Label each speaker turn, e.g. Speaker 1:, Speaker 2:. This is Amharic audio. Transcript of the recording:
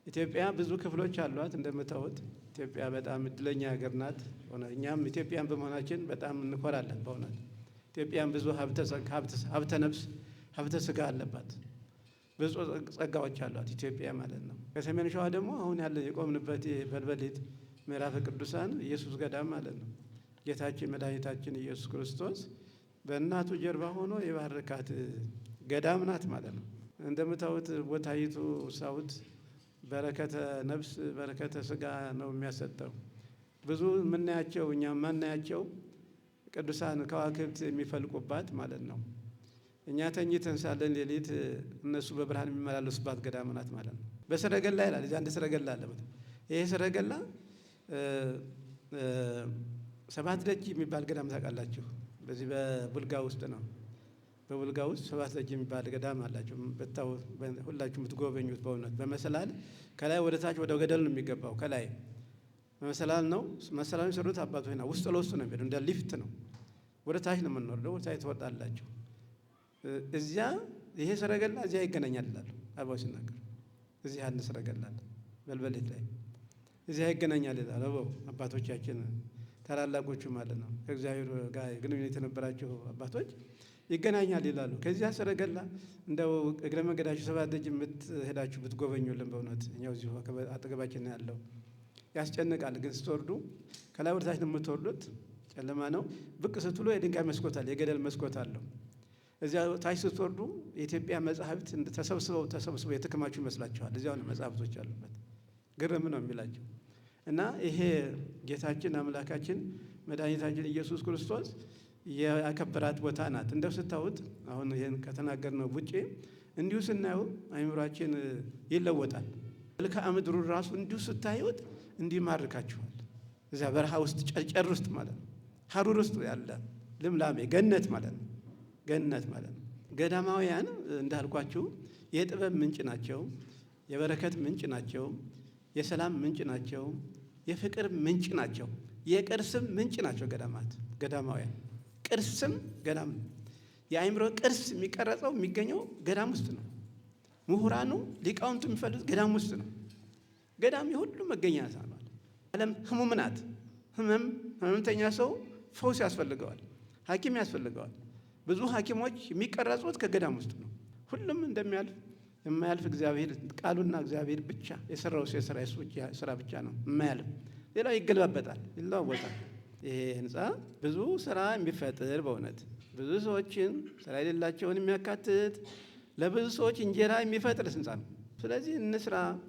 Speaker 1: ኢትዮጵያ ብዙ ክፍሎች አሏት። እንደምታዩት ኢትዮጵያ በጣም እድለኛ ሀገር ናት። እኛም ኢትዮጵያን በመሆናችን በጣም እንኮራለን። በእውነት ኢትዮጵያን ብዙ ሀብተ ነፍስ ሀብተ ስጋ አለባት። ብዙ ጸጋዎች አሏት ኢትዮጵያ ማለት ነው። ከሰሜን ሸዋ ደግሞ አሁን ያለ የቆምንበት በልበሌት ምዕራፈ ቅዱሳን ኢየሱስ ገዳም ማለት ነው። ጌታችን መድኃኒታችን ኢየሱስ ክርስቶስ በእናቱ ጀርባ ሆኖ የባረካት ገዳም ናት ማለት ነው። እንደምታዩት ቦታይቱ ሳውት በረከተ ነፍስ በረከተ ስጋ ነው የሚያሰጠው። ብዙ የምናያቸው እኛ የማናያቸው ቅዱሳን ከዋክብት የሚፈልቁባት ማለት ነው። እኛ ተኝተን ሳለን ሌሊት እነሱ በብርሃን የሚመላለሱባት ገዳም ናት ማለት ነው። በሰረገላ ይላል። እዚያ አንድ ሰረገላ አለ። ይሄ ሰረገላ ሰባት ደጅ የሚባል ገዳም ታውቃላችሁ? በዚህ በቡልጋ ውስጥ ነው። በቡልጋ ውስጥ ሰባት ደጅ የሚባል ገዳም አላቸው። ሁላችሁ የምትጎበኙት በእውነት በመሰላል ከላይ ወደ ታች ወደ ገደል ነው የሚገባው። ከላይ በመሰላል ነው። መሰላል የሰሩት አባቶች ነው። ውስጥ ለውስጥ ነው የሚሄዱ። እንደ ሊፍት ነው። ወደ ታች ነው የምንወርደው። ወደ ታች ትወጣላችሁ። እዚያ ይሄ ሰረገላ እዚያ ይገናኛል ይላሉ አባው ሲናገሩ። እዚህ አንድ ሰረገላ አለ በልበሌት ላይ እዚያ ይገናኛል ይላሉ አባቶቻችን ታላላቆቹ ማለት ነው። ከእግዚአብሔር ጋር ግንኙነት የነበራቸው አባቶች ይገናኛል ይላሉ። ከዚያ ሰረገላ እንደው እግረ መንገዳችሁ ሰባት ደጅ የምትሄዳችሁ ብትጎበኙልን በእውነት እኛው እዚሁ አጠገባችን ነው ያለው። ያስጨንቃል ግን ስትወርዱ ከላይ ወደ ታች ነው የምትወርዱት። ጨለማ ነው። ብቅ ስትሉ የድንጋይ መስኮት አለ፣ የገደል መስኮት አለው። እዚያ ታች ስትወርዱ የኢትዮጵያ መጻሕፍት ተሰብስበው የተከማቹ ይመስላችኋል። እዚያው ነው መጻሕፍቶች አሉበት። ግርም ነው የሚላቸው እና ይሄ ጌታችን አምላካችን መድኃኒታችን ኢየሱስ ክርስቶስ ያከበራት ቦታ ናት። እንደው ስታዩት አሁን ይሄን ከተናገርነው ውጪ እንዲሁ ስናየው አይምሯችን ይለወጣል። መልክዓ ምድሩ ራሱ እንዲሁ ስታዩት እንዲህ ማርካችኋል። እዚያ በረሃ ውስጥ ጨርጨር ውስጥ ማለት ነው፣ ሀሩር ውስጥ ያለ ልምላሜ ገነት ማለት ነው። ገነት ማለት ነው። ገዳማውያን እንዳልኳችሁ የጥበብ ምንጭ ናቸው፣ የበረከት ምንጭ ናቸው፣ የሰላም ምንጭ ናቸው፣ የፍቅር ምንጭ ናቸው፣ የቅርስም ምንጭ ናቸው። ገዳማውያን ቅርስም ገዳም ነው። የአእምሮ ቅርስ የሚቀረጸው የሚገኘው ገዳም ውስጥ ነው። ምሁራኑ ሊቃውንቱ የሚፈልጉት ገዳም ውስጥ ነው። ገዳም የሁሉ መገኛ ሳሏል። ዓለም ህሙም ናት። ህመምተኛ ሰው ፈውስ ያስፈልገዋል፣ ሐኪም ያስፈልገዋል። ብዙ ሐኪሞች የሚቀረጹት ከገዳም ውስጥ ነው። ሁሉም እንደሚያልፍ የማያልፍ እግዚአብሔር ቃሉና እግዚአብሔር ብቻ የሰራው ስራ ብቻ ነው የማያልፍ። ሌላው ይገለባበጣል፣ ይለዋወጣል። ይሄ ህንፃ ብዙ ስራ የሚፈጥር በእውነት ብዙ ሰዎችን ስራ የሌላቸውን የሚያካትት ለብዙ ሰዎች እንጀራ የሚፈጥር ህንፃ ነው። ስለዚህ እንስራ።